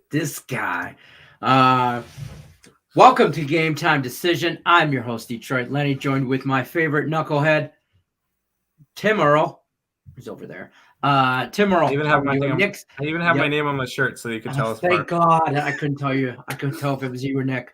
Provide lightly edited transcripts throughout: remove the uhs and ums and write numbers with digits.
This guy. Welcome to Game Time Decision. I'm your host, Detroit Lenny, joined with my favorite knucklehead, Tim Earl. He's over there. Tim Earl. I even have my thing. I even have my name on my shirt, so you can tell us Thank apart. God. I couldn't tell you. I couldn't tell if it was you or Nick.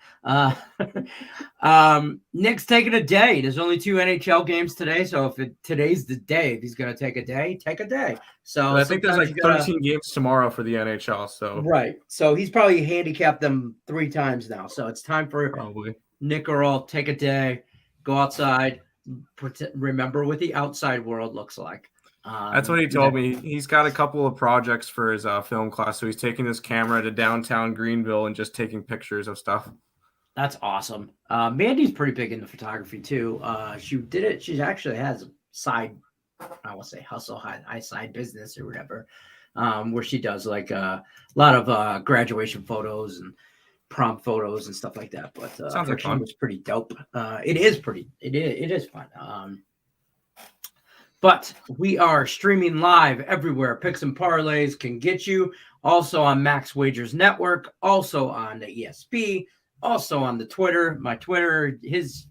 Nick's taking a day. There's only 2 NHL games today, so today's the day. If he's gonna take a day, take a day. So I think there's like 13 games tomorrow for the NHL. So right. So he's probably handicapped them 3 times now. So it's time for probably Nick Earl, take a day, go outside, remember what the outside world looks like. That's what he told me. He's got a couple of projects for his film class, so he's taking his camera to downtown Greenville and just taking pictures of stuff. That's awesome. Mandy's pretty big into photography too. She did it. She actually has a side, I will say hustle, side business or whatever, where she does like a lot of graduation photos and prom photos and stuff like that. But sounds like fun. Was pretty dope. It is fun. But we are streaming live everywhere. Picks and Parlays can get you. Also on Max Wagers Network. Also on the ESP. Also on the Twitter. My Twitter. His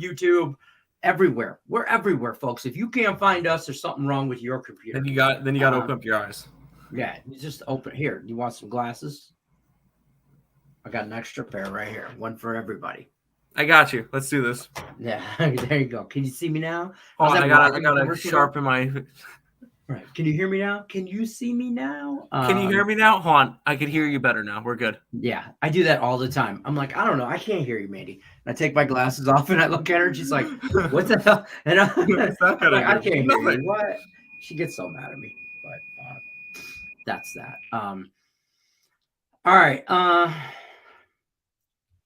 YouTube. Everywhere. We're everywhere, folks. If you can't find us, there's something wrong with your computer. Then you got to open up your eyes. Yeah, you just open here. You want some glasses? I got an extra pair right here. One for everybody. I got you. Let's do this. Yeah, there you go. Can you see me now? Oh, I gotta sharpen my. Right. Can you hear me now? Can you see me now? Can you hear me now? Hold on. I can hear you better now. We're good. Yeah, I do that all the time. I'm like, I don't know. I can't hear you, Mandy. And I take my glasses off and I look at her and she's like, what the hell? And I'm like, I can't hear you. What? She gets so mad at me. But that's that. All right.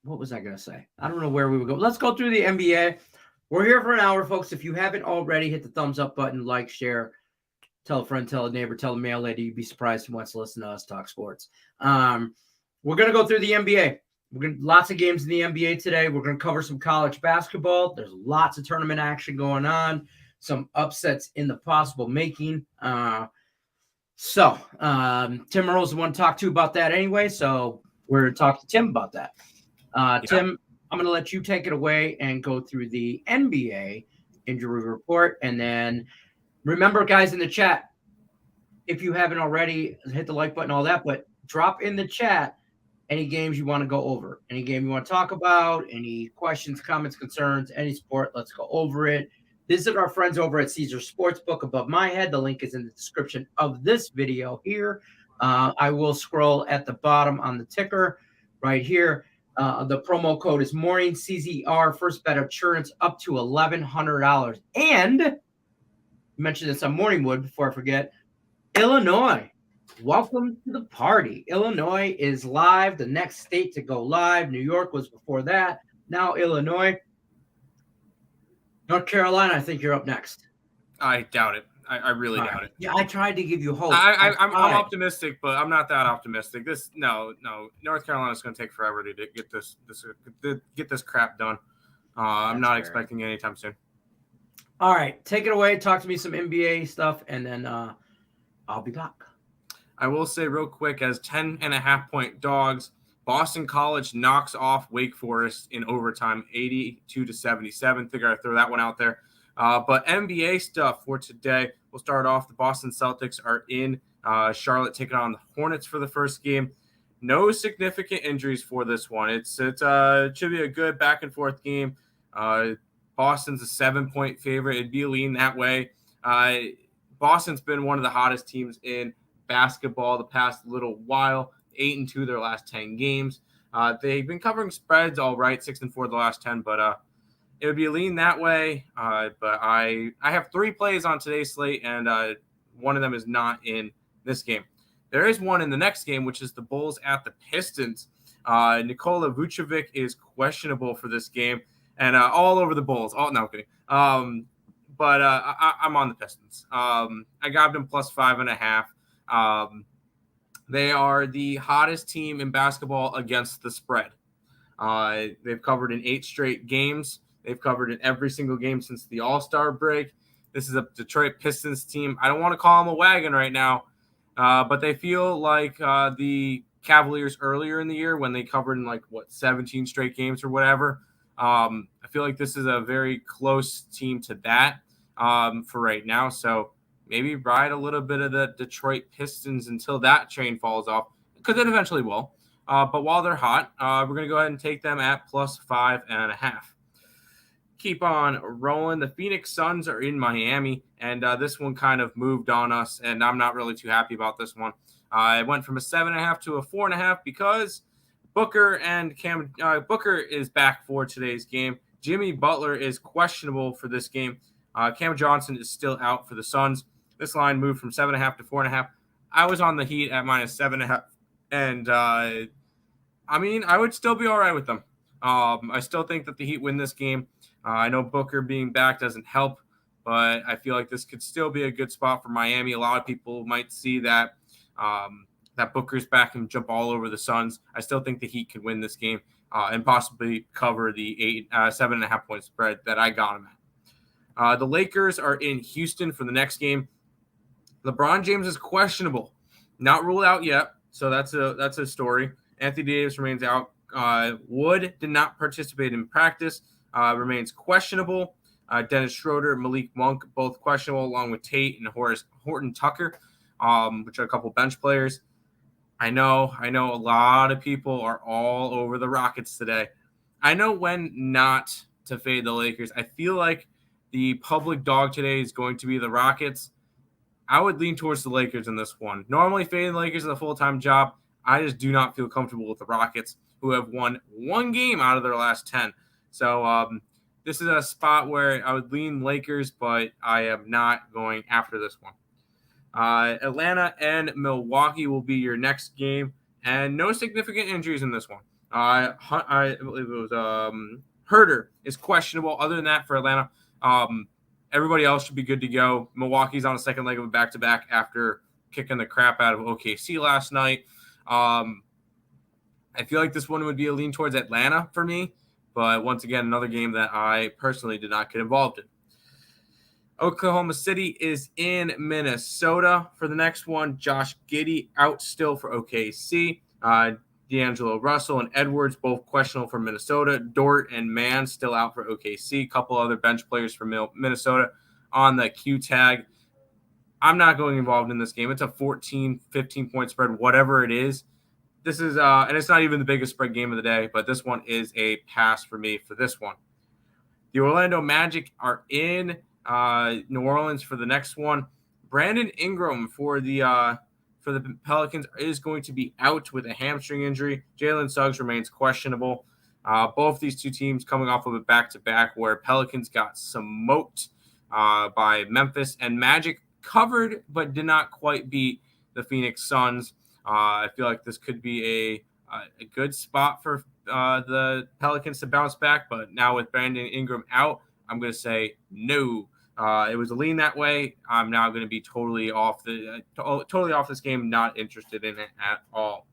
What was I going to say? I don't know where we would go. Let's go through the NBA. We're here for an hour, folks. If you haven't already, hit the thumbs up button, like, share, tell a friend, tell a neighbor, tell a mail lady. You'd be surprised who wants to listen to us talk sports. We're going to go through the NBA. Lots of games in the NBA today. We're going to cover some college basketball. There's lots of tournament action going on. Some upsets in the possible making. Tim Earl's the one to talk to about that anyway, so we're going to talk to Tim about that. Tim, I'm going to let you take it away and go through the NBA injury report. And then remember, guys, in the chat, if you haven't already, hit the like button, all that, but drop in the chat any games you want to go over, any game you want to talk about, any questions, comments, concerns, any sport. Let's go over it. Visit our friends over at Caesar Sportsbook above my head. The link is in the description of this video here. I will scroll at the bottom on the ticker right here. The promo code is morning CZR, first bet insurance up to $1,100. And you mentioned this on Morningwood before I forget. Illinois, welcome to the party. Illinois is live, the next state to go live. New York was before that. Now Illinois. North Carolina, I think you're up next. I doubt it. I really doubt it. Yeah, I tried to give you hope. I'm optimistic, but I'm not that optimistic. No. North Carolina's going to take forever to get this crap done. I'm not expecting it anytime soon. All right, take it away. Talk to me some NBA stuff, and then I'll be back. I will say real quick, as 10.5-point dogs, Boston College knocks off Wake Forest in overtime, 82-77. Figure I'd throw that one out there. But NBA stuff for today, we'll start off. The Boston Celtics are in Charlotte taking on the Hornets for the first game. No significant injuries for this one. It should be a good back and forth game. Boston's a 7-point favorite. It'd be lean that way. Boston's been one of the hottest teams in basketball the past little while. 8-2 their last 10 games. They've been covering spreads all right, 6-4 the last 10, but it would be lean that way. But I have 3 plays on today's slate, and one of them is not in this game. There is one in the next game, which is the Bulls at the Pistons. Nikola Vucevic is questionable for this game, and all over the Bulls. Oh, no, okay. But I'm on the Pistons. I got them plus 5.5. They are the hottest team in basketball against the spread. They've covered in 8 straight games. They've covered in every single game since the All-Star break. This is a Detroit Pistons team. I don't want to call them a wagon right now, but they feel like the Cavaliers earlier in the year when they covered in 17 straight games or whatever. I feel like this is a very close team to that for right now. So maybe ride a little bit of the Detroit Pistons until that train falls off, because it eventually will. But while they're hot, we're going to go ahead and take them at +5.5. Keep on rolling. The Phoenix Suns are in Miami, and this one kind of moved on us, and I'm not really too happy about this one. It went from a 7.5 to a 4.5 because Booker is back for today's game. Jimmy Butler is questionable for this game. Cam Johnson is still out for the Suns. This line moved from 7.5 to 4.5. I was on the Heat at -7.5, and I would still be all right with them. I still think that the Heat win this game. I know Booker being back doesn't help, but I feel like this could still be a good spot for Miami. A lot of people might see that Booker's back and jump all over the Suns. I still think the Heat could win this game and possibly cover the 7.5 point spread that I got them at. The Lakers are in Houston for the next game. LeBron James is questionable, not ruled out yet, so that's a story. Anthony Davis remains out. Wood did not participate in practice, remains questionable. Dennis Schroeder, Malik Monk, both questionable, along with Tate and Horton Tucker, which are a couple bench players. I know a lot of people are all over the Rockets today. I know when not to fade the Lakers. I feel like the public dog today is going to be the Rockets. I would lean towards the Lakers in this one. Normally, fading the Lakers is a full-time job. I just do not feel comfortable with the Rockets, who have won one game out of their last 10. So this is a spot where I would lean Lakers, but I am not going after this one. Atlanta and Milwaukee will be your next game, and no significant injuries in this one. I believe it was Herter is questionable. Other than that, for Atlanta, everybody else should be good to go. Milwaukee's on the second leg of a back-to-back after kicking the crap out of OKC last night. I feel like this one would be a lean towards Atlanta for me, but once again, another game that I personally did not get involved in. Oklahoma City is in Minnesota for the next one. Josh Giddey out still for OKC. D'Angelo Russell and Edwards both questionable for Minnesota. Dort and Mann still out for OKC. A couple other bench players for Minnesota on the Q tag. I'm not going involved in this game. It's a 14, 15-point spread, whatever it is. This is, and it's not even the biggest spread game of the day, but this one is a pass for me for this one. The Orlando Magic are in New Orleans for the next one. Brandon Ingram for the Pelicans is going to be out with a hamstring injury. Jalen Suggs remains questionable. Both these two teams coming off of a back-to-back where Pelicans got smoked by Memphis, and Magic covered but did not quite beat the Phoenix Suns. I feel like this could be a good spot for the Pelicans to bounce back, but now with Brandon Ingram out, I'm going to say no. It was a lean that way. I'm now going to be totally off this game, not interested in it at all.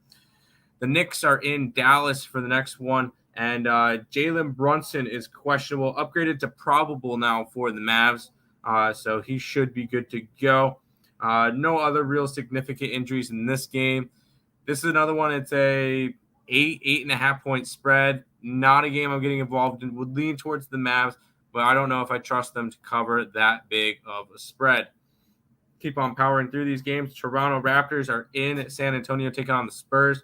The Knicks are in Dallas for the next one, and Jalen Brunson is questionable, upgraded to probable now for the Mavs, so he should be good to go. No other real significant injuries in this game. This is another one. It's a 8.5 point spread. Not a game I'm getting involved in. Would lean towards the Mavs, but I don't know if I trust them to cover that big of a spread. Keep on powering through these games. Toronto Raptors are in San Antonio taking on the Spurs.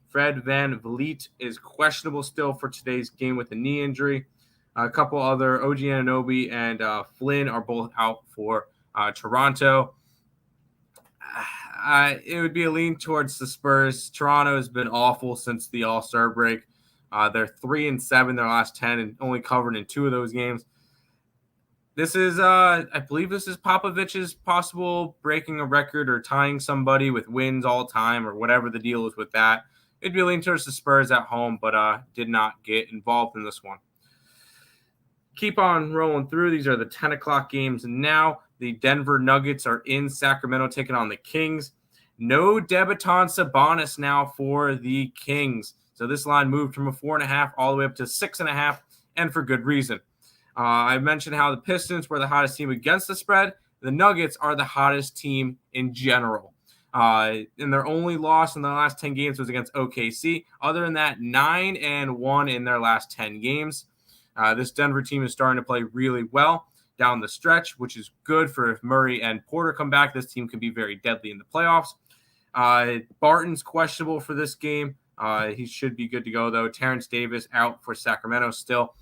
Fred Van Vliet is questionable still for today's game with a knee injury. A couple other, OG Anunoby and Flynn, are both out for Toronto. It would be a lean towards the Spurs. Toronto has been awful since the All-Star break. They're 3-7 their last 10 and only covered in 2 of those games. This is, I believe this is Popovich's possible breaking a record or tying somebody with wins all time or whatever the deal is with that. It'd be a lean towards the Spurs at home, but did not get involved in this one. Keep on rolling through. These are the 10 o'clock games now. The Denver Nuggets are in Sacramento taking on the Kings. No Debuton Sabonis now for the Kings. So this line moved from a 4.5 all the way up to 6.5, and for good reason. I mentioned how the Pistons were the hottest team against the spread. The Nuggets are the hottest team in general. And their only loss in the last 10 games was against OKC. Other than that, 9-1 in their last 10 games. This Denver team is starting to play really well down the stretch, which is good for if Murray and Porter come back. This team can be very deadly in the playoffs. Barton's questionable for this game. He should be good to go, though. Terrence Davis out for Sacramento still.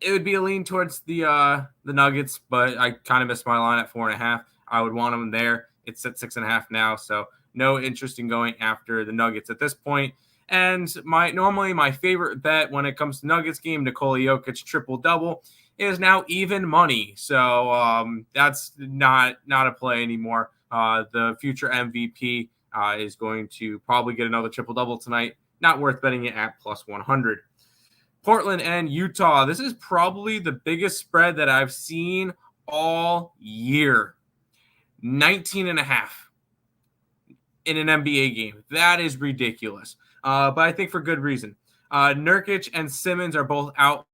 It would be a lean towards the Nuggets, but I kind of missed my line at 4.5. I would want them there. It's at 6.5 now, so no interest in going after the Nuggets at this point. And normally my favorite bet when it comes to Nuggets game, Nikola Jokic triple-double, is now even money. So that's not a play anymore. The future MVP is going to probably get another triple-double tonight. Not worth betting it at plus 100. Portland and Utah. This is probably the biggest spread that I've seen all year. 19.5 in an NBA game. That is ridiculous. But I think for good reason. Nurkic and Simmons are both out.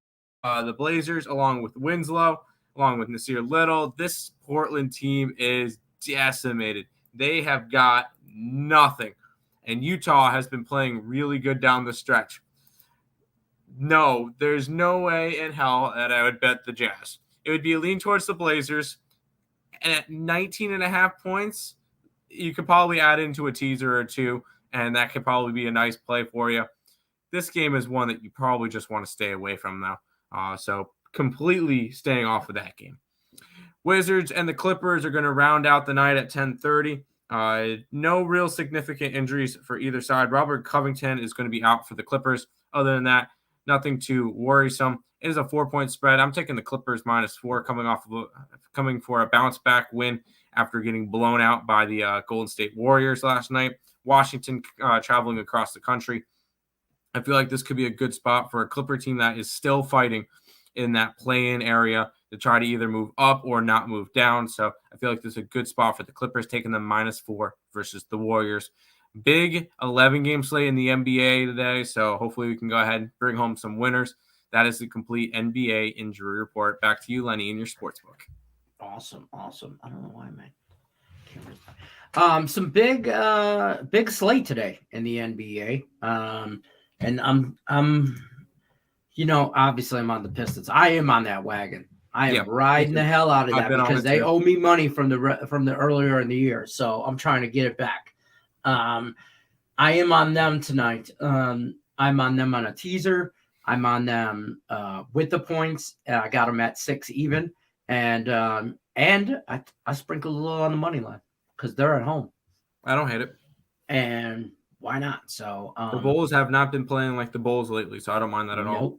The Blazers, along with Winslow, along with Nasir Little. This Portland team is decimated. They have got nothing. And Utah has been playing really good down the stretch. No, there's no way in hell that I would bet the Jazz. It would be a lean towards the Blazers. And at 19.5 points, you could probably add into a teaser or two, and that could probably be a nice play for you. This game is one that you probably just want to stay away from, though. So completely staying off of that game. Wizards and the Clippers are going to round out the night at 10:30. No real significant injuries for either side. Robert Covington is going to be out for the Clippers. Other than that, nothing too worrisome. It is a 4-point spread. I'm taking the Clippers -4 coming for a bounce back win after getting blown out by the Golden State Warriors last night. Washington traveling across the country. I feel like this could be a good spot for a Clipper team that is still fighting in that play-in area to try to either move up or not move down. So I feel like this is a good spot for the Clippers, taking them -4 versus the Warriors. Big 11-game slate in the NBA today, so hopefully we can go ahead and bring home some winners. That is the complete NBA injury report. Back to you, Lenny, in your sportsbook. Awesome. I don't know why my camera's some big slate today in the NBA. And I'm obviously I'm on the Pistons. I am on that wagon. I am riding the hell out of that because they owe me money from the earlier in the year. So I'm trying to get it back. I am on them tonight. I'm on them on a teaser. I'm on them with the points. I got them at 6 even, and I sprinkled a little on the money line because they're at home. I don't hate it, and why not? So the Bulls have not been playing like the Bulls lately, so I don't mind that at all.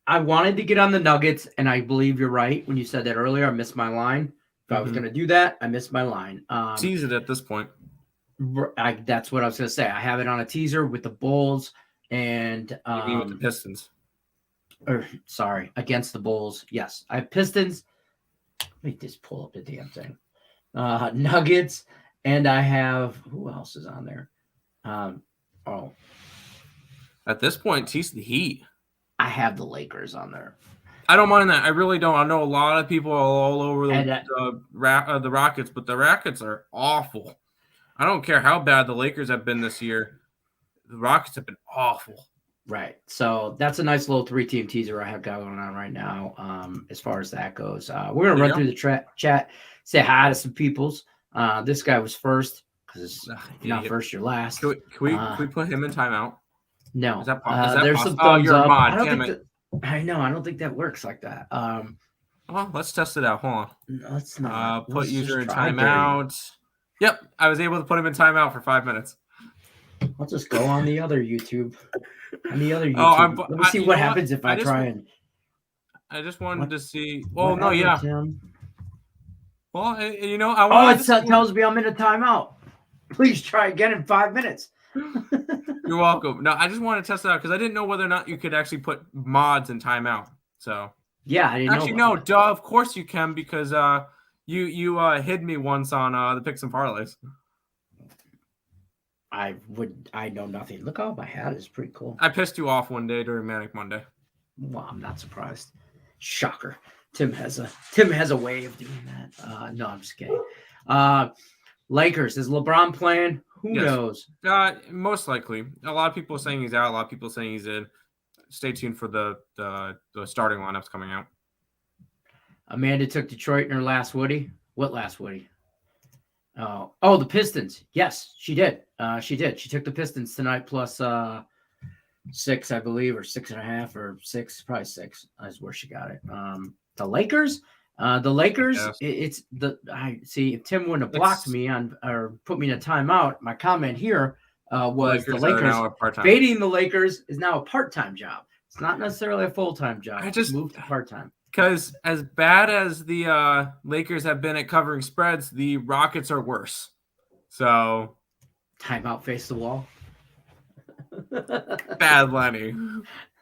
I wanted to get on the Nuggets, and I believe you're right when you said that earlier. I missed my line. If I was going to do that, I missed my line. Tease it at this point. That's what I was going to say. I have it on a teaser with the Bulls and with the Pistons. Against the Bulls. Yes, I have Pistons. Let me just pull up the damn thing. Nuggets, and I have who else is on there? At this point, tease the Heat. I have the Lakers on there. I don't mind that. I really don't. I know a lot of people are all over the Rockets, but the Rockets are awful. I don't care how bad the Lakers have been this year. The Rockets have been awful. Right. So that's a nice little 3-team teaser I have going on right now as far as that goes. We're going to run through the chat, say hi to some peoples. This guy was first because not first, you're last. Can we put him in timeout? No. Is that possible? There's some thumbs you're up. a mod. Damn it. I know. I don't think that works like that. Well, let's test it out. Hold on. Let's not. Put user in timeout. Yep, I was able to put him in timeout for 5 minutes. I'll just go on the other YouTube. Let me see what happens if I try and. I just wanted to see. Well, no, yeah. Well, it tells me I'm in a timeout. Please try again in 5 minutes. You're welcome. No, I just want to test it out because I didn't know whether or not you could actually put mods in timeout. So yeah, I didn't know. Actually, no, duh. Of course you can because you hid me once on the picks and parlays. I know nothing. Look how my hat is pretty cool. I pissed you off one day during Manic Monday. Well, I'm not surprised. Shocker. Tim has a way of doing that. No, I'm just kidding. Lakers, is LeBron playing? Who knows? Most likely. A lot of people are saying he's out. A lot of people saying he's in. Stay tuned for the starting lineups coming out. Amanda took Detroit in her last Woody. What last Woody? Oh, the Pistons. Yes, she did. She took the Pistons tonight plus 6, I believe, or 6.5 or 6, probably 6 is where she got it. The Lakers. Yes. I see. If Tim wouldn't have blocked me on or put me in a timeout, my comment here was the Lakers baiting the Lakers is now a part-time job. It's not necessarily a full-time job. I just moved to part-time. Because as bad as the Lakers have been at covering spreads, the Rockets are worse. So, timeout, face the wall. Bad Lenny.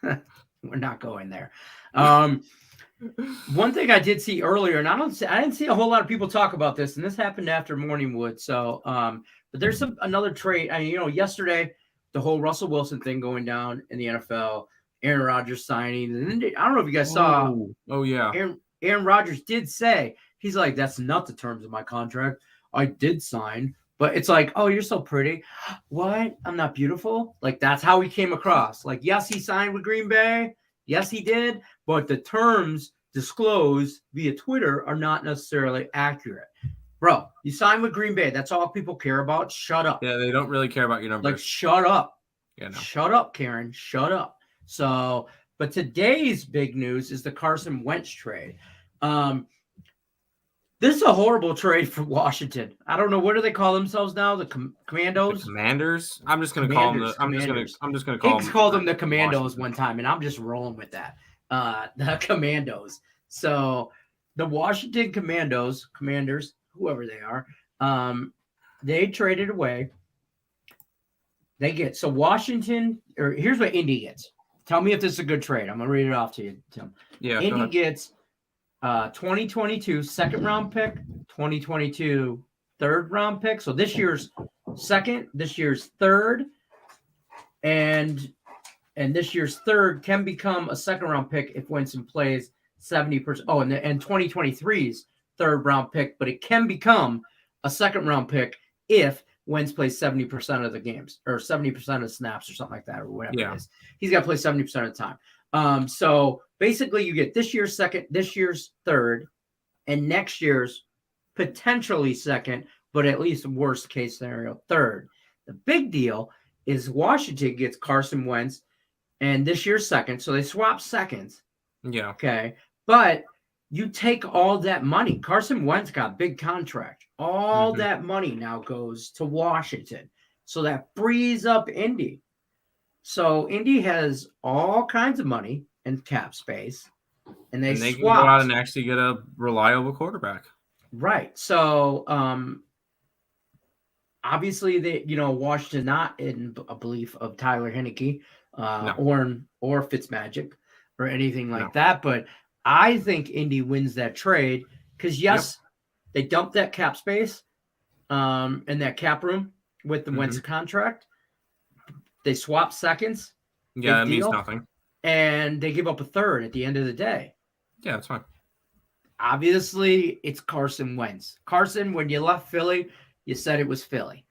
We're not going there. One thing I did see earlier, and I didn't see a whole lot of people talk about this, and this happened after Morningwood. So, but there's another trade. Yesterday, the whole Russell Wilson thing going down in the NFL. Aaron Rodgers signing. And then, I don't know if you guys saw. Oh, yeah. Aaron Rodgers did say, he's like, that's not the terms of my contract. I did sign. But it's like, oh, you're so pretty. What? I'm not beautiful? Like, that's how he came across. Like, yes, he signed with Green Bay. Yes, he did. But the terms disclosed via Twitter are not necessarily accurate. Bro, you signed with Green Bay. That's all people care about. Shut up. Yeah, they don't really care about your numbers. Like, shut up. Yeah, no. Shut up, Karen. Shut up. So, but today's big news is the Carson Wentz trade. This is a horrible trade for Washington. I don't know, what do they call themselves now? The Commandos? The Commanders? I'm just going to call them I'm just going to call Higgs called them the Commandos one time, and I'm just rolling with that. The Commandos. So, the Washington Commanders, whoever they are, they traded away. So Washington, or here's what Indy gets. Tell me if this is a good trade. I'm going to read it off to you, Tim. Yeah, Indy gets 2022 second-round pick, 2022 third-round pick. So this year's second, this year's third, and this year's third can become a second-round pick if Winston plays 70%. Oh, and 2023's third-round pick, but it can become a second-round pick if Wentz plays 70% of the games or 70% of snaps or something like that or whatever it is. He's got to play 70% of the time. So basically you get this year's second, this year's third, and next year's potentially second, but at least worst case scenario, third. The big deal is Washington gets Carson Wentz and this year's second. So they swap seconds. Yeah. Okay. But you take all that money. Carson Wentz got a big contract. All that money now goes to Washington. So that frees up Indy. So Indy has all kinds of money and cap space. And they can go out and actually get a reliable quarterback. Right. So obviously Washington not in a belief of Tyler Heineke or Fitzmagic or anything like that. But I think Indy wins that trade because, they dumped that cap space and that cap room with the Wentz contract. They swap seconds. Yeah, that means nothing. And they give up a third at the end of the day. Yeah, that's fine. Obviously, it's Carson Wentz. Carson, when you left Philly, you said it was Philly.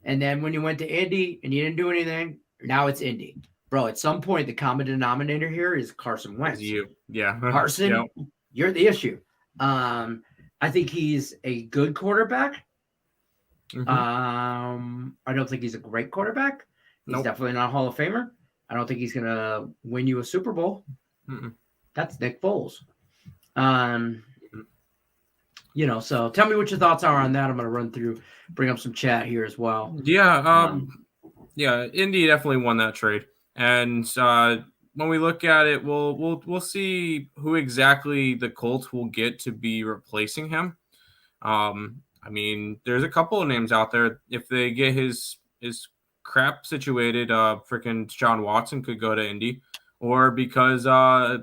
And then when you went to Indy and you didn't do anything, now it's Indy. Bro, at some point, the common denominator here is Carson Wentz. It's you. Yeah. Carson, you're the issue. I think he's a good quarterback. I don't think he's a great quarterback. He's definitely not a Hall of Famer. I don't think he's going to win you a Super Bowl. That's Nick Foles. So tell me what your thoughts are on that. I'm going to bring up some chat here as well. Yeah. Indy definitely won that trade. And when we look at it, we'll see who exactly the Colts will get to be replacing him. There's a couple of names out there. If they get his crap situated, freaking John Watson could go to Indy, or because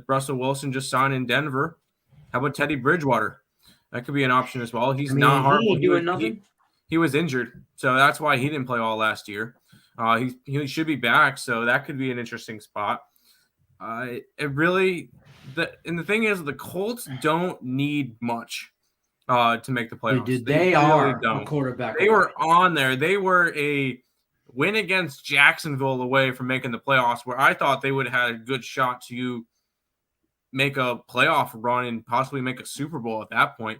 Russell Wilson just signed in Denver, how about Teddy Bridgewater? That could be an option as well. He's not horrible. He was injured, so that's why he didn't play all last year. He should be back, so that could be an interesting spot. It really the thing is the Colts don't need much to make the playoffs. They really are don't. a quarterback. They were on there. They were a win against Jacksonville away from making the playoffs, where I thought they would have had a good shot to make a playoff run and possibly make a Super Bowl at that point.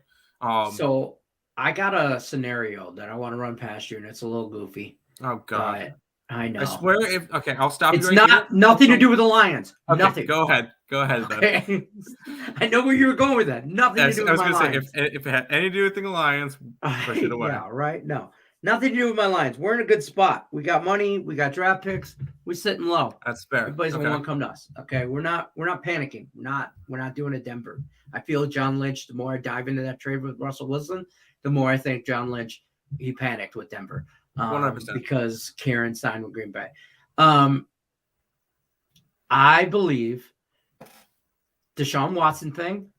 So I got a scenario that I want to run past you, and it's a little goofy. Oh God. I know. I swear I'll stop you it's right not here. nothing to do with the Lions. Okay, nothing. Go ahead. Okay. I know where you were going with that. Nothing to do with my Lions. I was going to say, if it had anything to do with the Lions, push it away. Yeah, right? No. Nothing to do with my Lions. We're in a good spot. We got money. We got draft picks. We're sitting low. That's fair. Everybody's gonna want to come to us. Okay. We're not panicking. We're not doing it Denver. I feel John Lynch, the more I dive into that trade with Russell Wilson, the more I think John Lynch, he panicked with Denver. 100%. Because Karen signed with Green Bay. I believe Deshaun Watson thing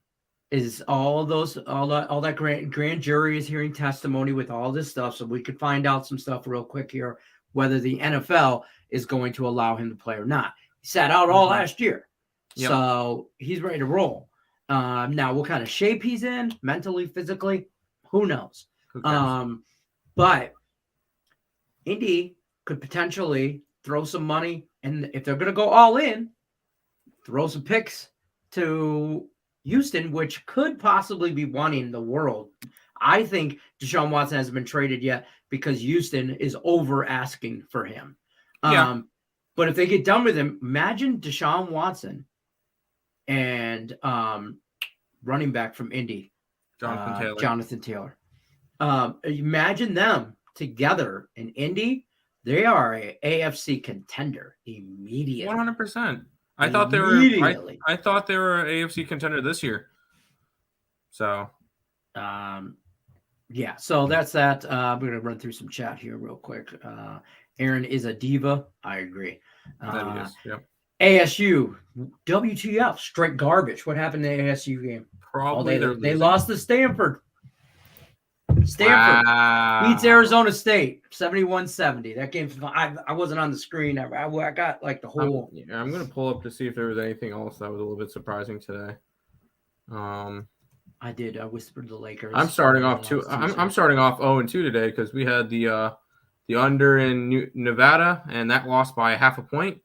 is all that grand jury is hearing testimony with all this stuff, so we could find out some stuff real quick here whether the NFL is going to allow him to play or not. He sat out all last year, so he's ready to roll. Now, what kind of shape he's in, mentally, physically, who knows? But Indy could potentially throw some money, and if they're going to go all in, throw some picks to Houston, which could possibly be wanting the world. I think Deshaun Watson hasn't been traded yet because Houston is over asking for him. But if they get done with him, imagine Deshaun Watson and running back from Indy, Jonathan Taylor. Imagine them together in Indy. They are a AFC contender immediately. 100%. I thought they were an AFC contender this year. So, yeah. So that's that. We're gonna run through some chat here real quick. Aaron is a diva. I agree. that is. Yep. ASU, WTF, straight garbage. What happened in the ASU game? Probably they lost to Stanford. Beats Arizona State 71-70. That game, I wasn't on the screen. I got like the whole. I'm going to pull up to see if there was anything else that was a little bit surprising today. I did. I whispered the Lakers. I'm starting off 0-2 today because we had the under in Nevada, and that lost by 0.5 point.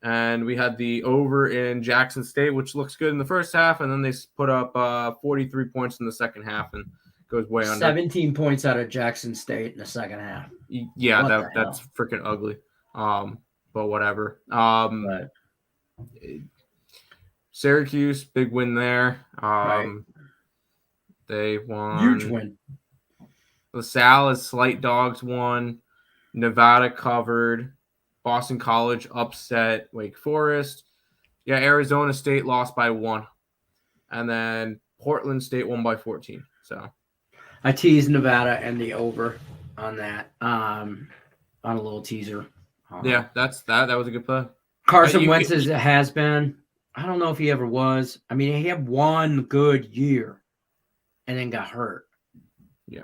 And we had the over in Jackson State, which looks good in the first half, and then they put up 43 points in the second half and goes way under. 17 points out of Jackson State in the second half. Yeah, that's freaking ugly. But whatever. Syracuse, big win there. They won. Huge win. LaSalle is slight dogs won. Nevada covered. Boston College upset Wake Forest. Yeah, Arizona State lost by 1. And then Portland State won by 14. So I teased Nevada and the over on that. On a little teaser. Yeah, that was a good play. Carson Wentz has been. I don't know if he ever was. I mean, he had one good year and then got hurt. Yeah.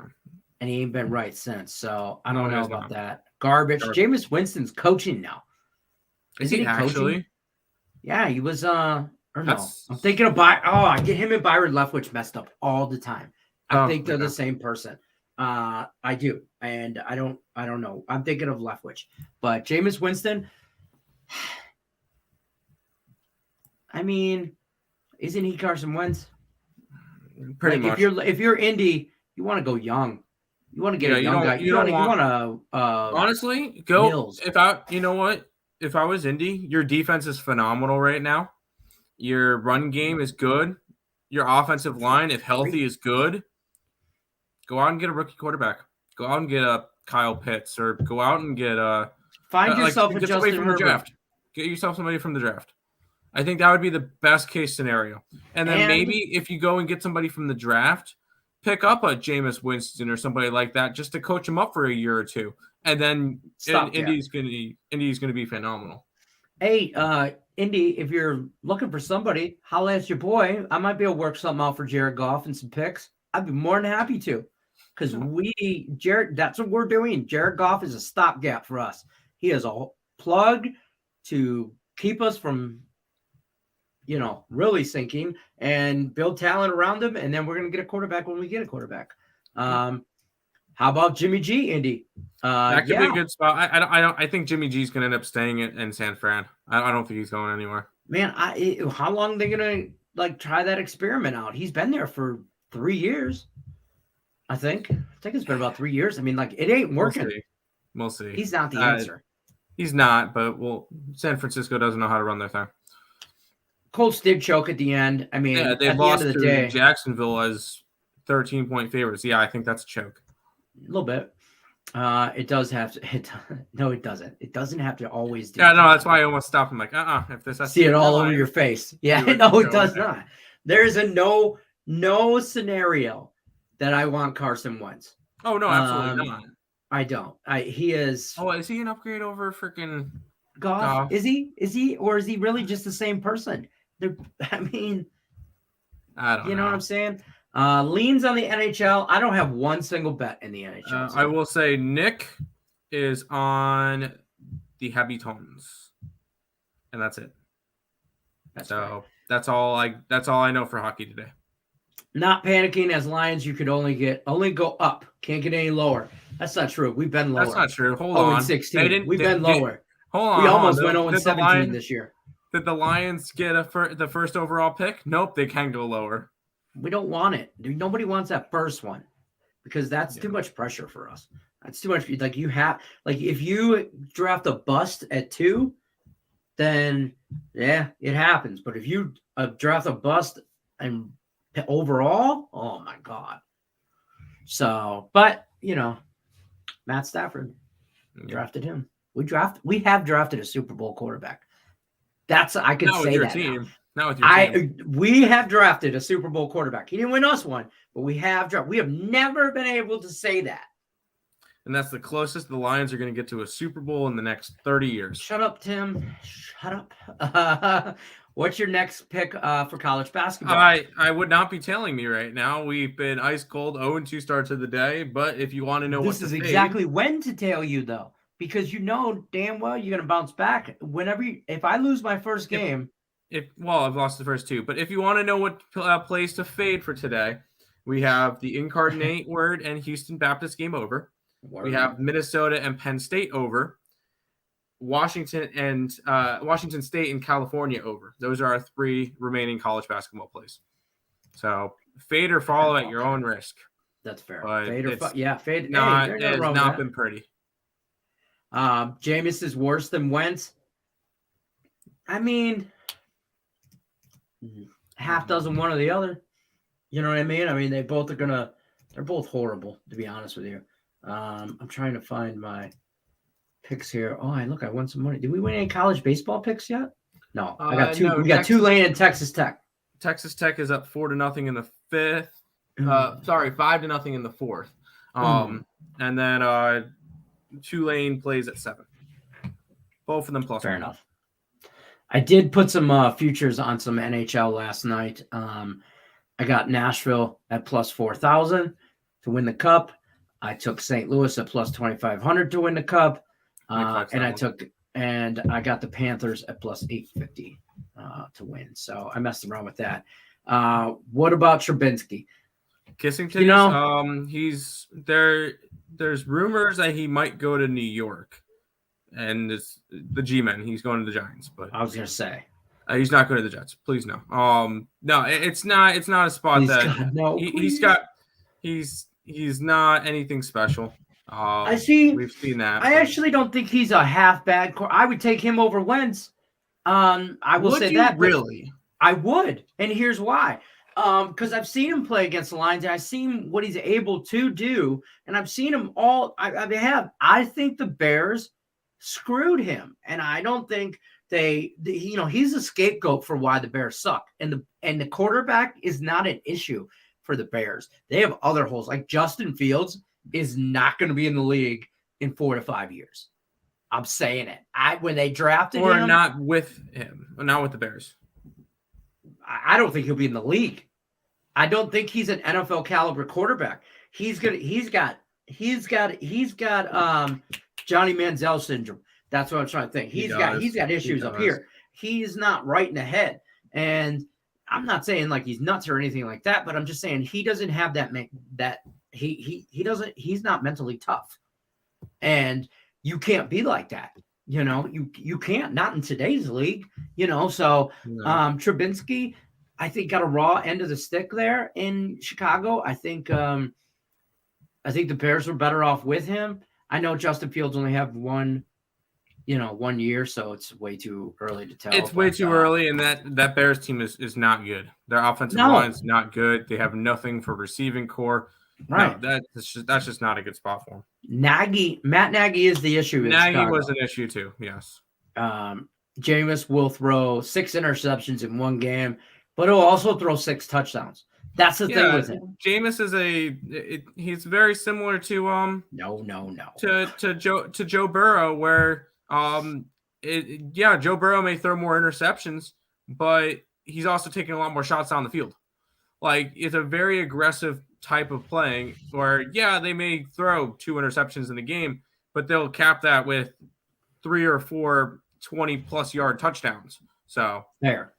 And he ain't been right since. So I don't know about that. Garbage. Jameis Winston's coaching now. Is he actually? Coaching? Yeah, he was or no. I'm thinking of I get him and Byron Leftwich messed up all the time. I think they're the same person. I do. And I don't know. I'm thinking of Leftwich. But Jameis Winston, I mean, isn't he Carson Wentz? Pretty much. If you're Indy, you want to go young. You want to get a young guy. You want to honestly go. Mills. If I was Indy, your defense is phenomenal right now. Your run game is good. Your offensive line, if healthy, is good. Go out and get a rookie quarterback. Go out and get a Kyle Pitts, or go out and get a yourself a Justin from the draft. Get yourself somebody from the draft. I think that would be the best case scenario. And then maybe if you go and get somebody from the draft, pick up a Jameis Winston or somebody like that just to coach him up for a year or two. And then Indy's going to be phenomenal. Hey, Indy, if you're looking for somebody, holla at your boy. I might be able to work something out for Jared Goff and some picks. I'd be more than happy to. Because that's what we're doing. Jared Goff is a stopgap for us. He is a plug to keep us from really sinking, and build talent around him, and then we're going to get a quarterback when we get a quarterback. How about Jimmy G, Indy? That could be a good spot. I think Jimmy G's going to end up staying in San Fran. I don't think he's going anywhere. Man, how long are they going to try that experiment out? He's been there for 3 years. I think it's been about 3 years. I mean, it ain't working. We'll see. He's not the answer. He's not, but San Francisco doesn't know how to run their thing. Colts did choke at the end. I mean, yeah, they at lost the end of to the day, Jacksonville as 13-point favorites. Yeah, I think that's a choke. A little bit. It does have to. No, it doesn't. It doesn't have to always do. Yeah, no, that's why I almost stopped. I'm like, If this has see it all over your face. Yeah, no, it does not. There is a no scenario that I want Carson Wentz. Oh no, absolutely not. I don't. He is. Oh, is he an upgrade over freaking Goff? Is he, or is he really just the same person? I mean, I don't know. You know what I'm saying? Leans on the NHL. I don't have one single bet in the NHL. I will say Nick is on the Habitons, and that's it. That's all I know for hockey today. Not panicking as Lions. You could only go up. Can't get any lower. That's not true. We've been lower. That's not true. Hold on. 16. We've been lower. Hold on. We almost went 0-17 this year. Did the Lions get the first overall pick? Nope. They can go lower. We don't want it. Nobody wants that first one because that's too much pressure for us. That's too much. If you draft a bust at 2, then yeah, it happens. But if you draft a bust and overall, oh my God. So, but Matt Stafford drafted him. We have drafted a Super Bowl quarterback. I can say that team. Not with your team. We have drafted a Super Bowl quarterback. He didn't win us one, but we have never been able to say that. And that's the closest the Lions are going to get to a Super Bowl in the next 30 years. Shut up, Tim. Shut up. What's your next pick for college basketball? I would not be telling me right now. We've been ice cold 0-2 starts of the day. But if you want to know this is exactly when to tell you, though, because damn well you're going to bounce back. If I lose my first game. I've lost the first 2. But if you want to know what plays to fade for today, we have the Incarnate Word and Houston Baptist game over. We have Minnesota and Penn State over. Washington State and California over. Those are our 3 remaining college basketball plays. So fade or follow at your own risk. That's fair. But fade or fade. It has not been pretty. Jameis is worse than Wentz. I mean, half dozen one or the other. You know what I mean? I mean, they're both horrible, to be honest with you. I'm trying to find my picks here. Oh, I won some money. Did we win any college baseball picks yet? No, I got 2. We got Tulane and Texas Tech. Texas Tech is up 4-0 in the 5th. 5-0 in the 4th. And then Tulane plays at 7. Both of them plus. Fair enough. I did put some futures on some NHL last night. I got Nashville at plus 4,000 to win the cup. I took St. Louis at plus 2,500 to win the cup. And I got the Panthers at plus 850 to win. So I messed around with that. What about Trubinsky? Kissing titties. He's there. There's rumors that he might go to New York, and it's the G-men. He's going to the Giants, but I was gonna say he's not going to the Jets. Please no. No, it's not. It's not a spot he's not anything special. I see. We've seen that. I actually don't think he's a half bad. I would take him over Wentz. I will say that really. I would, and here's why. Because I've seen him play against the Lions, and I've seen what he's able to do, and I've seen him all. I think the Bears screwed him, and I don't think he's a scapegoat for why the Bears suck, and the quarterback is not an issue for the Bears. They have other holes, like Justin Fields is not going to be in the league in 4 to 5 years. I'm saying it. When they drafted him, or not with him, not with the Bears. I don't think he'll be in the league. I don't think he's an NFL caliber quarterback. He's got Johnny Manziel syndrome. That's what I'm trying to think. He's got issues up here. He's not right in the head. And I'm not saying like he's nuts or anything like that, but I'm just saying he doesn't have he's not mentally tough. And you can't be like that. You can't, not in today's league, so Trubinsky, I think, got a raw end of the stick there in Chicago. I think the Bears were better off with him. I know Justin Fields only have one year, so it's way too early to tell. It's way too early, and that Bears team is not good. Their offensive line is not good. They have nothing for receiving core. Right. No, that's just not a good spot for him. Matt Nagy is the issue. Nagy was an issue too. Yes. Jameis will throw 6 interceptions in one game, but he'll also throw 6 touchdowns. That's the thing with him. Jameis is he's very similar to to Joe Burrow, where Joe Burrow may throw more interceptions, but he's also taking a lot more shots down the field. Like, it's a very aggressive type of playing where, they may throw 2 interceptions in the game, but they'll cap that with 3 or 4 20-plus yard touchdowns. So fair.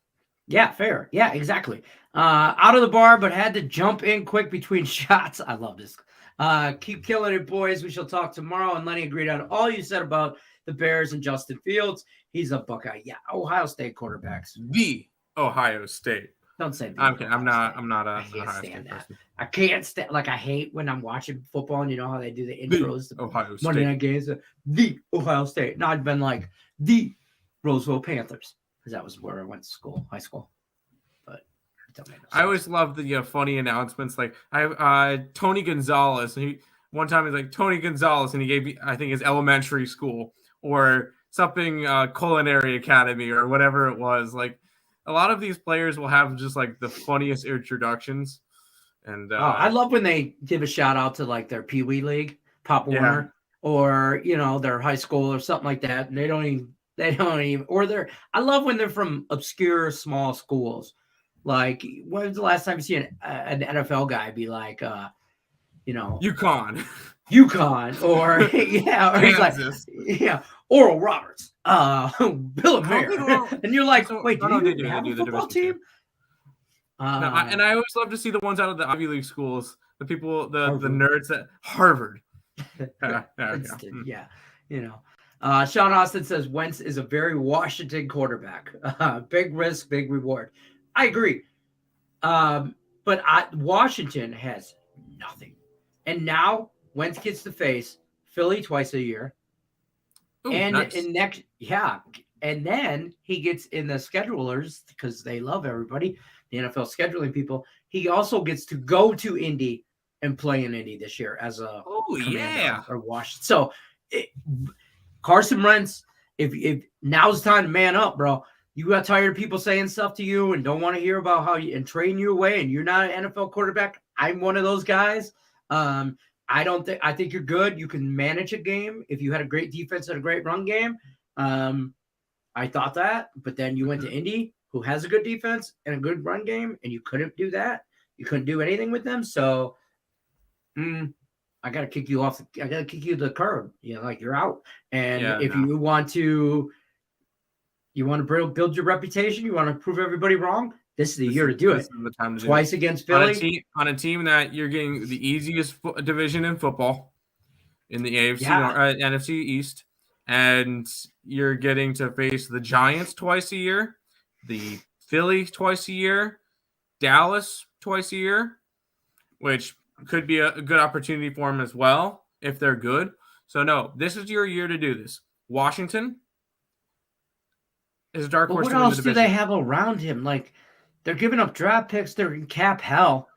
Yeah, fair. Yeah, exactly. Out of the bar, but had to jump in quick between shots. I love this. Keep killing it, boys. We shall talk tomorrow. And Lenny agreed on all you said about the Bears and Justin Fields. He's a Buckeye. Yeah, Ohio State quarterbacks. The Ohio State. Don't say that. I'm not a I can't stand that. I can't stand. Like, I hate when I'm watching football and you know how they do the intros to Ohio State Monday Night Games. The Ohio State. No, I've been like the Roseville Panthers because that was where I went to school, high school. But I always love the funny announcements. Like Tony Gonzalez. And one time he's like Tony Gonzalez, and he gave me, I think, his elementary school or something, Culinary Academy or whatever it was. Like, a lot of these players will have just like the funniest introducctions. And I love when they give a shout out to like their Pee Wee League, Pop Warner, or their high school or something like that. And they don't even, or I love when they're from obscure small schools. Like, when was the last time you see an NFL guy be like, UConn, or or he's like, Oral Roberts, Bill and Mayer, and you're like, wait, do you have a football team? And I always love to see the ones out of the Ivy League schools, the people, the nerds at Harvard. Sean Austin says Wentz is a very Washington quarterback. Big risk, big reward. I agree. But Washington has nothing. And now Wentz gets to face Philly twice a year. Ooh, and and then he gets in the schedulers because they love everybody, the NFL scheduling people. He also gets to go to Indy and play in Indy this year as a or Washington. So Carson Wentz, if now's the time to man up, bro. You got tired of people saying stuff to you and don't want to hear about how you and trading you away, and you're not an NFL quarterback. I'm one of those guys. I think you're good. You can manage a game if you had a great defense and a great run game. I thought that, but then you went to Indy, who has a good defense and a good run game, and you couldn't do that. You couldn't do anything with them. So, I got to kick you off. I got to kick you to the curb. Like, you're out. And you want to build your reputation, you want to prove everybody wrong, this is the year to do it. Twice against Philly. On a team that you're getting the easiest division in football in the NFC East, and you're getting to face the Giants twice a year, the Philly twice a year, Dallas twice a year, which could be a good opportunity for them as well if they're good. So, no, this is your year to do this. Washington is a dark horse. What else do they have around him? Like, they're giving up draft picks. They're in cap hell.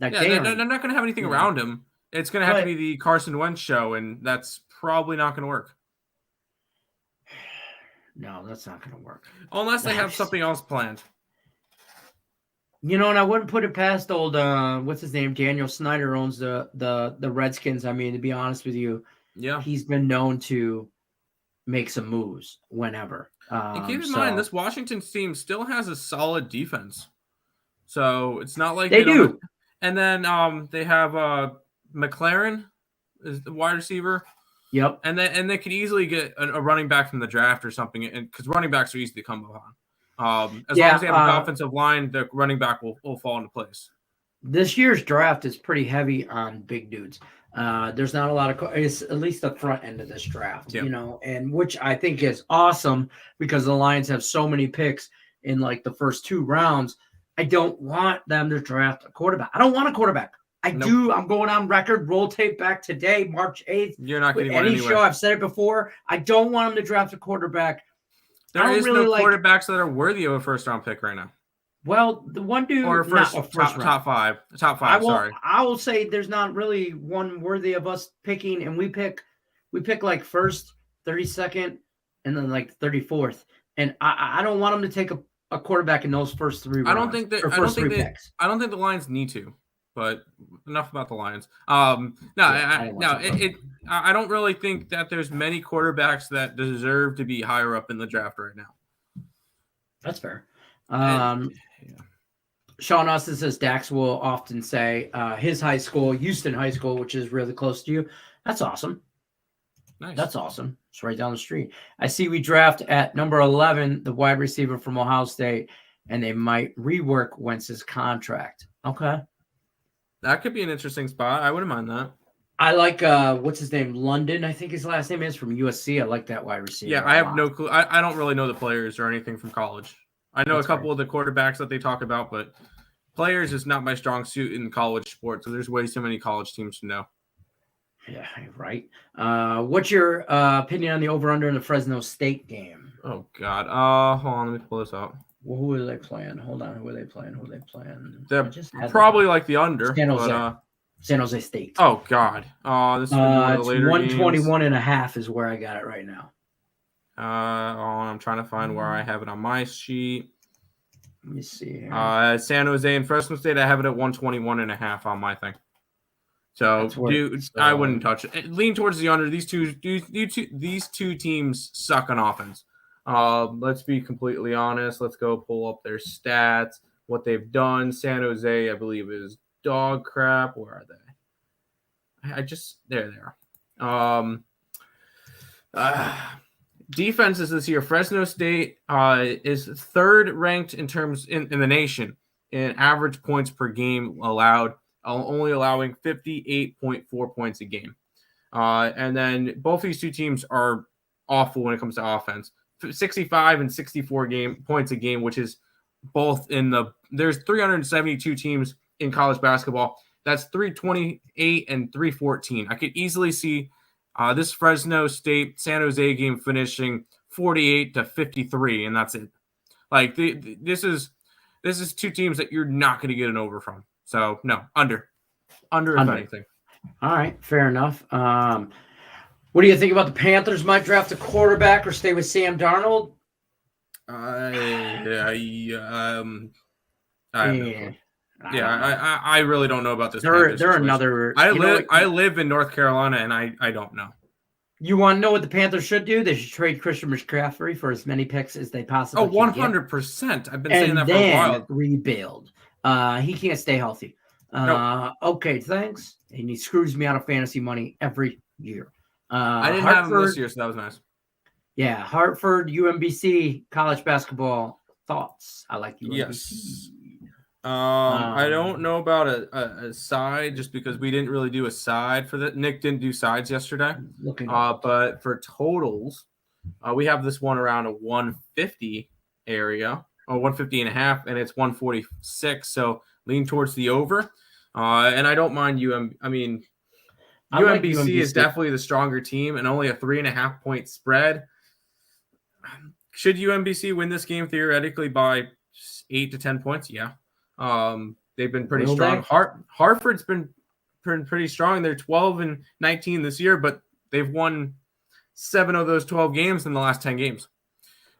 Like, they're not going to have anything around him. It's going to have to be the Carson Wentz show, and that's probably not going to work. No, that's not going to work. Unless they have something else planned. And I wouldn't put it past old, what's his name? Daniel Snyder owns the Redskins. I mean, to be honest with you, he's been known to make some moves whenever. And keep in mind, this Washington team still has a solid defense. So it's not like they do. And then they have McLaren is the wide receiver. Yep. And they could easily get a running back from the draft or something, and because running backs are easy to come upon. As long as they have a offensive line, the running back will fall into place. This year's draft is pretty heavy on big dudes. There's not a lot of it's at least the front end of this draft, and which I think is awesome because the Lions have so many picks in like the first 2 rounds. I don't want them to draft a quarterback. I don't want a quarterback. I'm going on record, roll tape back today, March 8th. You're not getting any show. I've said it before. I don't want them to draft a quarterback. There is really no quarterbacks that are worthy of a first-round pick right now. Well, the one dude or top five. Sorry, I will say there's not really one worthy of us picking, and we pick like first, 32nd, and then like 34th. And I don't want them to take a quarterback in those first 3 rounds. I don't think the Lions need to. But enough about the Lions. I don't really think that there's many quarterbacks that deserve to be higher up in the draft right now. That's fair. Sean Austin says Dax will often say his high school, Houston High School, which is really close to you. That's awesome. Nice. That's awesome. It's right down the street. I see we draft at number 11, the wide receiver from Ohio State, and they might rework Wentz's contract. Okay. That could be an interesting spot. I wouldn't mind that. I like what's his name? London, I think his last name is, from USC. I like that wide receiver. Yeah, I have no clue. I don't really know the players or anything from college. I know a couple of the quarterbacks that they talk about, but players is not my strong suit in college sports. So there's way too many college teams to know. Yeah, right. What's your opinion on the over/under in the Fresno State game? Oh God. Hold on, let me pull this up. Well, who are they playing? Hold on, who are they playing? They're probably like the under. San Jose State. Oh God. This is it's 121.5 is where I got it right now. I'm trying to find where I have it on my sheet. Let me see. San Jose and Fresno State, I have it at 121.5 on my thing. So, I wouldn't touch it. Lean towards the under. These two teams suck on offense. Let's be completely honest. Let's go pull up their stats, what they've done. San Jose, I believe, is dog crap. Where are they? There they are. Defenses this year, Fresno State is 3rd ranked in the nation in average points per game allowed, only allowing 58.4 points a game. And then both these two teams are awful when it comes to offense. 65 and 64 points a game, which is both there's 372 teams in college basketball. That's 328 and 314. I could easily see this Fresno State San Jose game finishing 48-53, and that's it. Like this is two teams that you're not going to get an over from. So no, under if anything. All right, fair enough. What do you think about the Panthers might draft a quarterback or stay with Sam Darnold? I really don't know about this. They're another. I live in North Carolina, and I don't know. You want to know what the Panthers should do? They should trade Christian McCaffrey for as many picks as they possibly can. 100%. I've been saying that for a while. Rebuild. He can't stay healthy. Nope. Okay, thanks. And he screws me out of fantasy money every year. I didn't have him this year, so that was nice. Yeah, Hartford, UMBC, college basketball thoughts. I like UMBC. Yes. I don't know about a side just because we didn't really do a side for that. Nick didn't do sides yesterday. But for totals, we have this one around a 150 area or 150.5, and it's 146. So lean towards the over. And I don't mind UMBC is definitely the stronger team and only a 3.5 point spread. Should UMBC win this game theoretically by 8 to 10 points? Yeah. They've been pretty strong. Hartford's been pretty strong. They're 12-19 this year, but they've won 7 of those 12 games in the last 10 games.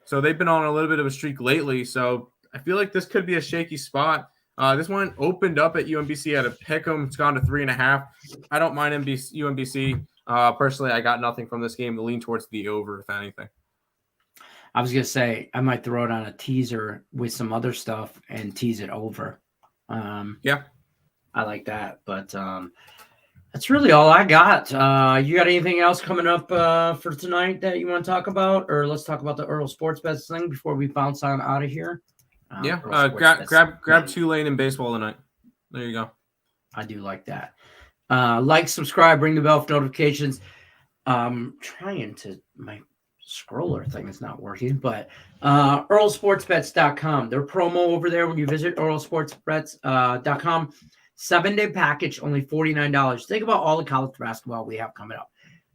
So they've been on a little bit of a streak lately. So I feel like this could be a shaky spot. This one opened up at UMBC at a pick 'em. It's gone to 3.5. I don't mind UMBC. Personally, I got nothing from this game to lean towards the over, if anything. I was going to say, I might throw it on a teaser with some other stuff and tease it over. Yeah. I like that. But That's really all I got. You got anything else coming up for tonight that you want to talk about? Or let's talk about the Earl Sports Bets thing before we bounce on out of here. Grab Tulane in baseball tonight. There you go. I do like that. Like, subscribe, ring the bell for notifications. Trying to, my scroller thing is not working, but earlsportsbets.com. Their promo over there when you visit earlsportsbets.com. 7-day package, only $49. Think about all the college basketball we have coming up.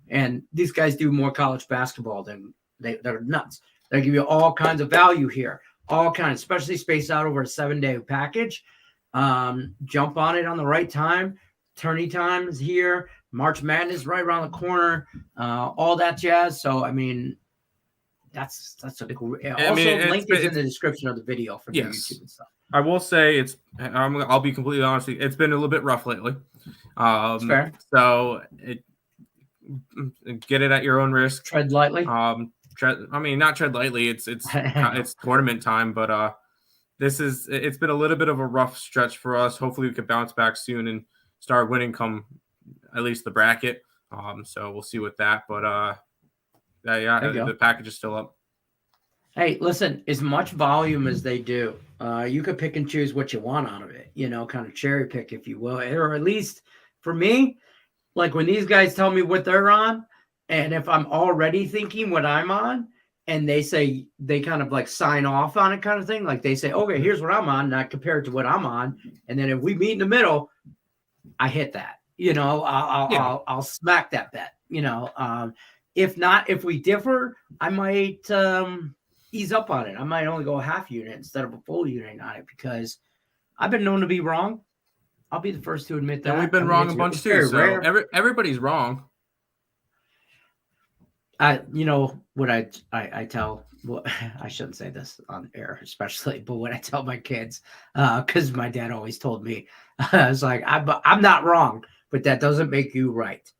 And these guys do more college basketball than they're nuts. They give you all kinds of value here. All kinds, especially spaced out over a 7-day package. Jump on it on the right time. Tourney time is here. March Madness right around the corner. All that jazz. So, I mean, that's a cool. Link is in the description of the video for the YouTube and stuff. I will say I'll be completely honest with you. It's been a little bit rough lately. Fair. So get it at your own risk. Tread lightly. Not tread lightly. It's tournament time, but it's been a little bit of a rough stretch for us. Hopefully we can bounce back soon and start winning come at least the bracket. So we'll see with that. But the package is still up. Hey, listen, as much volume as they do, you could pick and choose what you want out of it, kind of cherry pick, if you will. Or at least for me, like when these guys tell me what they're on, and if I'm already thinking what I'm on, and they say they kind of like sign off on it kind of thing, like they say, okay, here's what I'm on, not compared to what I'm on. And then if we meet in the middle, I hit that, I'll smack that bet, if not, if we differ, I might ease up on it. I might only go a half unit instead of a full unit on it because I've been known to be wrong. I'll be the first to admit that. And we've been wrong a bunch too. So everybody's wrong. What I tell, well, I shouldn't say this on air, especially, but what I tell my kids, because my dad always told me, I was like, I'm not wrong, but that doesn't make you right.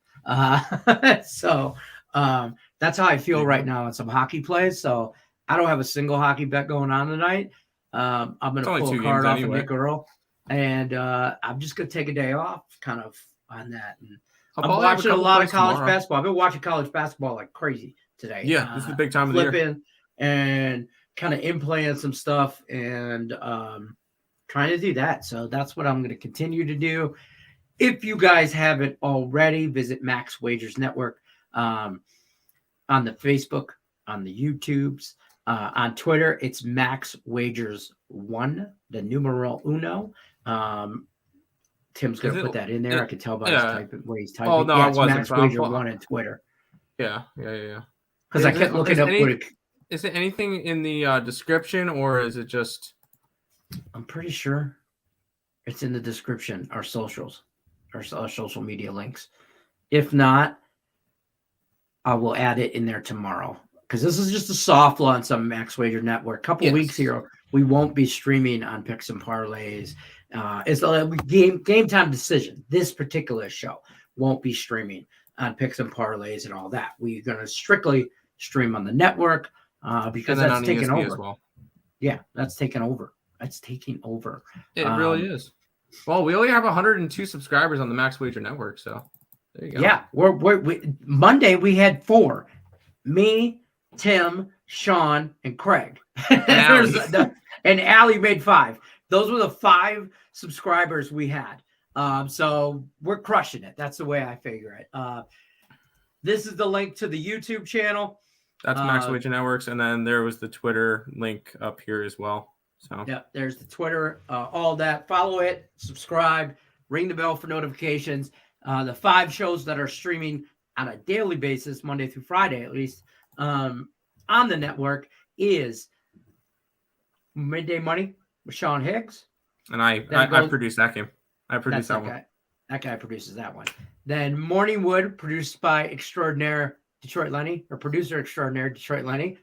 So that's how I feel right now on some hockey plays. So I don't have a single hockey bet going on tonight. I'm going to pull a card off of Nick Earl, and I'm just going to take a day off kind of on that. And I'm watching a lot of college basketball. I've been watching college basketball like crazy today. Yeah, this is the big time of the year. And kind of implaying some stuff and trying to do that. So that's what I'm going to continue to do. If you guys haven't already, visit Max Wagers Network on the Facebook, on the YouTubes, on Twitter. It's Max Wagers 1, the numeral uno. Tim's going to put that in there. I can tell by his typing, where he's typing. Oh, no, I wasn't. Max Wager 1 on Twitter. Yeah. Because I kept looking up what it... Is it anything in the description, or is it just... I'm pretty sure it's in the description, our socials, our social media links. If not, I will add it in there tomorrow. Because this is just a soft launch on Max Wager Network. A couple weeks here, we won't be streaming on Picks and Parlays. It's a game time decision. This particular show won't be streaming on Picks and Parlays and all that. We're going to strictly stream on the network because that's taking over. As well. Yeah, that's taking over. That's taking over. It really is. Well, we only have 102 subscribers on the Max Wager Network, so there you go. Yeah, Monday we had 4. Me, Tim, Sean, and Craig. And Allie made 5. Those were the 5 subscribers we had. So we're crushing it. That's the way I figure it. This is the link to the YouTube channel. That's Max Wager Networks. And then there was the Twitter link up here as well. So yeah, there's the Twitter, all that. Follow it, subscribe, ring the bell for notifications. The 5 shows that are streaming on a daily basis, Monday through Friday at least, on the network is Midday Money with Sean Higgs. And I produced that game. I produced that one. That guy produces that one. Then Morning Wood, produced by Extraordinaire Detroit Lenny, or producer extraordinaire Detroit Lenny,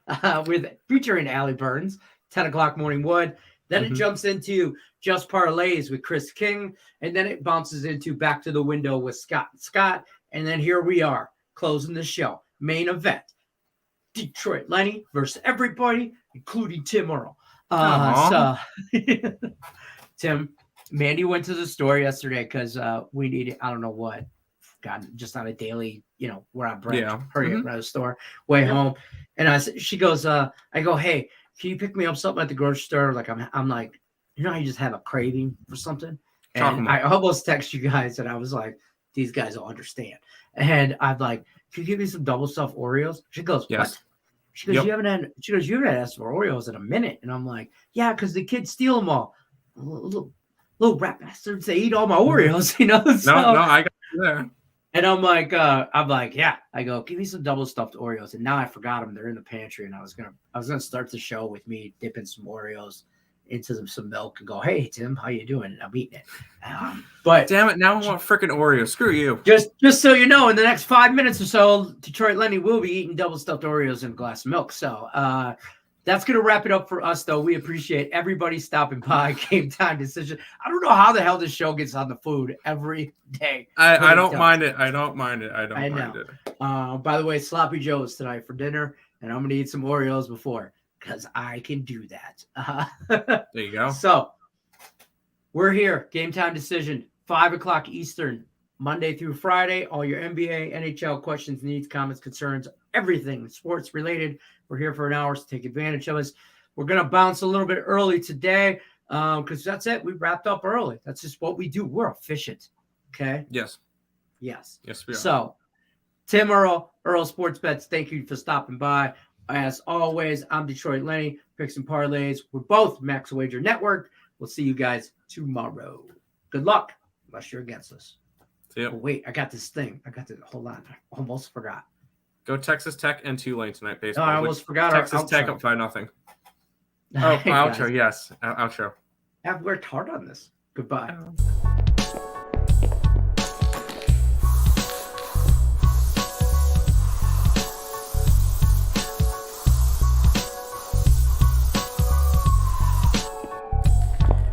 with featuring Allie Burns, 10 o'clock Morning Wood. Then it jumps into Just Parlays with Chris King, and then it bounces into Back to the Window with Scott. And then here we are, closing the show. Main event, Detroit Lenny versus everybody, including Tim Earl. Tim, Mandy went to the store yesterday because we needed, I don't know what, got just on a daily, where I hurry up to the store, way home. And she goes, I go, hey, can you pick me up something at the grocery store? Like I'm like, how you just have a craving for something. And I almost text you guys, and I was like, these guys will understand. And I'm like, can you give me some double stuffed Oreos? She goes, yes. What? She goes, you haven't asked for Oreos in a minute. And I'm like, yeah, because the kids steal them all. Little rat bastards, they eat all my Oreos, So, no, I got you there. And I'm like, yeah. I go, give me some double stuffed Oreos. And now I forgot them. They're in the pantry. And I was gonna start the show with me dipping some Oreos into some milk and go, hey Tim, how you doing? And I'm eating it. But damn it, now I want freaking Oreos. Screw you. Just so you know, in the next 5 minutes or so, Detroit Lenny will be eating double stuffed Oreos and a glass of milk. So that's gonna wrap it up for us, though. We appreciate everybody stopping by. Game Time Decision. I don't know how the hell this show gets on the food every day. I don't mind it. I don't mind it. By the way, Sloppy Joe's tonight for dinner, and I'm gonna eat some Oreos before. Because I can do that. There you go. So we're here. Game Time Decision, 5:00 Eastern, Monday through Friday. All your NBA, NHL questions, needs, comments, concerns, everything sports related. We're here for an hour to take advantage of us. We're going to bounce a little bit early today because that's it. We wrapped up early. That's just what we do. We're efficient. Okay? Yes. Yes. Yes, we are. So, Tim Earl Sports Bets, thank you for stopping by. As always, I'm Detroit Lenny, Picks and Parlays. We're both Max Wager Network. We'll see you guys tomorrow. Good luck, unless you're against us. See ya. Oh, wait, I got this thing. Hold on. I almost forgot. Go Texas Tech and Tulane tonight, baseball. No, I almost forgot. Texas Tech up 5-0. Oh, outro, yes. Outro. I've worked hard on this. Goodbye.